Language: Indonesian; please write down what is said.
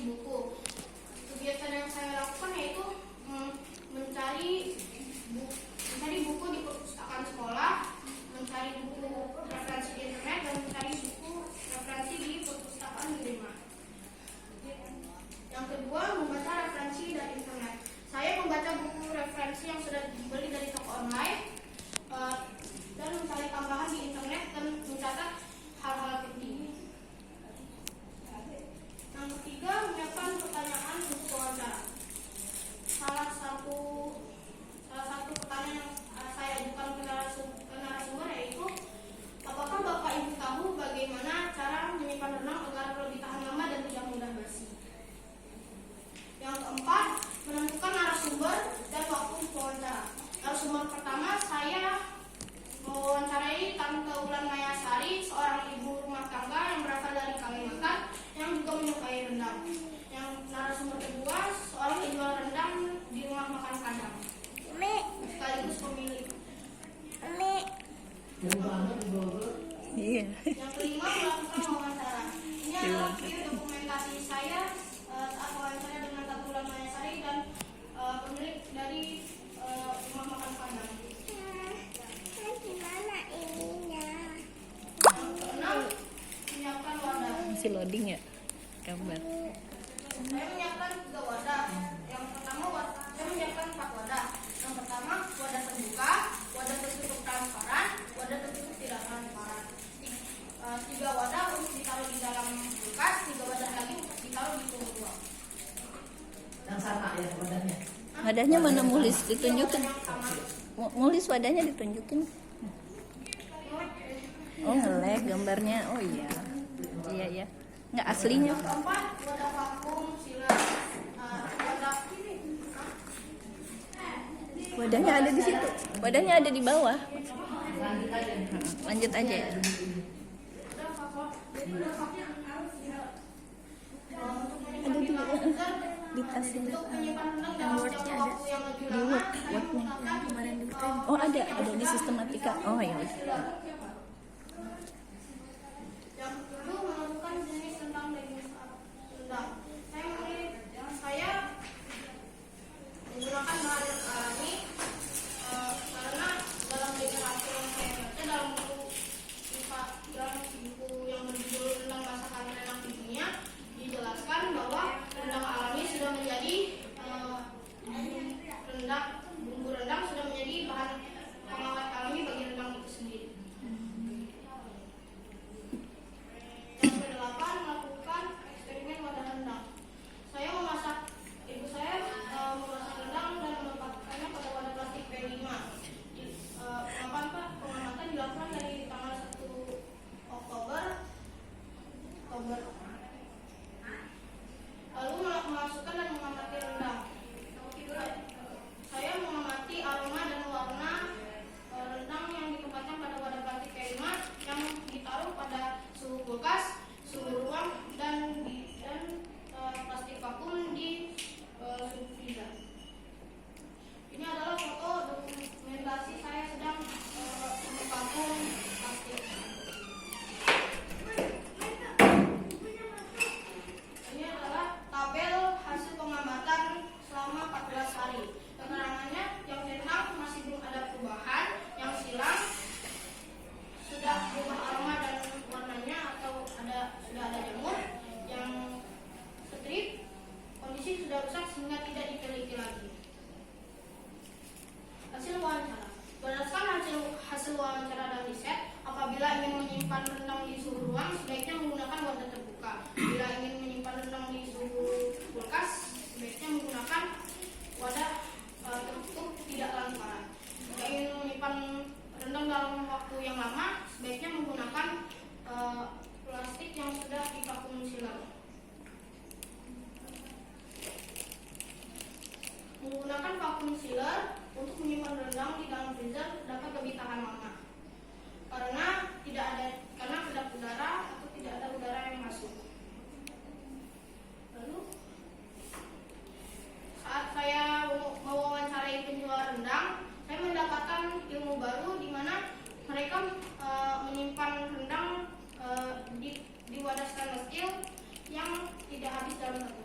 buku. Kegiatan yang saya lakukan yaitu mencari buku di perpustakaan sekolah, mencari buku referensi di internet, dan mencari buku referensi di perpustakaan di rumah. Yang kedua, membaca referensi dari internet. Saya membaca buku referensi yang sudah dibeli dari toko online dan mencari tambahan di internet dan mencatat hal-hal penting. Yang ketiga, menyiapkan pertanyaan untuk wawancara. Salah satu pertanyaan yang saya ajukan ke narasumber yaitu, apakah Bapak Ibu tahu bagaimana cara menyimpan rendang agar lebih tahan lama dan tidak mudah basi? Yang keempat, menentukan narasumber dan waktu wawancara. Narasumber pertama, saya mewawancarai Tante Ulan Mayasari, seorang ibu rumah tangga yang berasal dari Kalimantan yang juga menyukai rendang. Yang narasumber kedua, seorang penjual rendang di rumah makan Padang, sekaligus pemilik. Iya. Yang kelima, melakukan wawancara. Ini adalah video dokumentasi saya saat wawancara dengan Tante Ulan Mayasari dan pemilik dari rumah makan Padang. Yang keenam, menyiapkan wadah. Masih loading ya gambar. Saya menyiapkan 3 wadah. Yang pertama, saya menyiapkan 4 wadah. Yang pertama, wadah terbuka, wadah tertutup transparan, wadah tertutup tidak transparan. 3 wadah untuk ditaruh di dalam kulkas, 3 wadah lagi untuk ditaruh di suhu ruang. Yang sama ya wadahnya. Wadahnya mana mulis ditunjukin? Yang sama. Mulis wadahnya ditunjukin. Oh nge-lag gambarnya. Oh iya. Iya ya. Nggak aslinya. Yang keempat, wadah vakum, silar, wadah Wadahnya ada di situ. Wadahnya ada di bawah. Lanjut aja ya. Ada di tasnya. untuk menyimpan rendang dalam jangka waktu yang lebih Di lama. wordnya yang kemarin di Oh ada di sistematika. Oh ya udah. Yang kedua, menentukan jenis rendang daging rendang. Saya menggunakan bahan yang alami karena dalam daging hasil yang saya baca dalam buku yang berjudul Rendang Masakan Enak di Dunia, dijelaskan bahwa rendang alami sudah menjadi bumbu rendang sudah menjadi bahan pengawet alami bagi rendang itu sendiri. Yang kedelapan, melakukan eksperimen wadah rendang. Ibu saya memasak rendang dan menempatkannya pada wadah plastik P5. Pengamatan dilakukan dari tanggal 1 Oktober. Lalu memasukkan dan mengamati rendang. Saya mengamati aroma dan warna rendang yang ditempatkan pada wadah plastik P5 yang ditaruh pada suhu kulkas, suhu ruang, dan plastik vakum di suhu freezer. Ini adalah foto dokumentasi saya sedang memvakum plastik. Ini adalah tabel hasil pengamatan selama 14 hari. Keterangannya, yang merah masih belum ada perubahan, yang silang sudah berubah aroma dan warnanya atau sudah ada jamur, yang strip kondisi sudah rusak sehingga tidak diteliti lagi. Hasil wawancara. Berdasarkan hasil wawancara dan riset, apabila ingin menyimpan rendang di suhu ruang, sebaiknya menggunakan wadah terbuka. Bila ingin menyimpan rendang di suhu kulkas, sebaiknya menggunakan wadah tertutup tidak transparan. Jika ingin menyimpan rendang dalam waktu yang lama, sebaiknya menggunakan plastik yang sudah divakum silang. Menggunakan vakum sealer untuk menyimpan rendang di dalam freezer dapat lebih tahan lama karena kedap udara atau tidak ada udara yang masuk. Lalu saat saya mewawancarai penjual rendang, saya mendapatkan ilmu baru di mana mereka menyimpan rendang di wadah stainless steel yang tidak habis dalam satu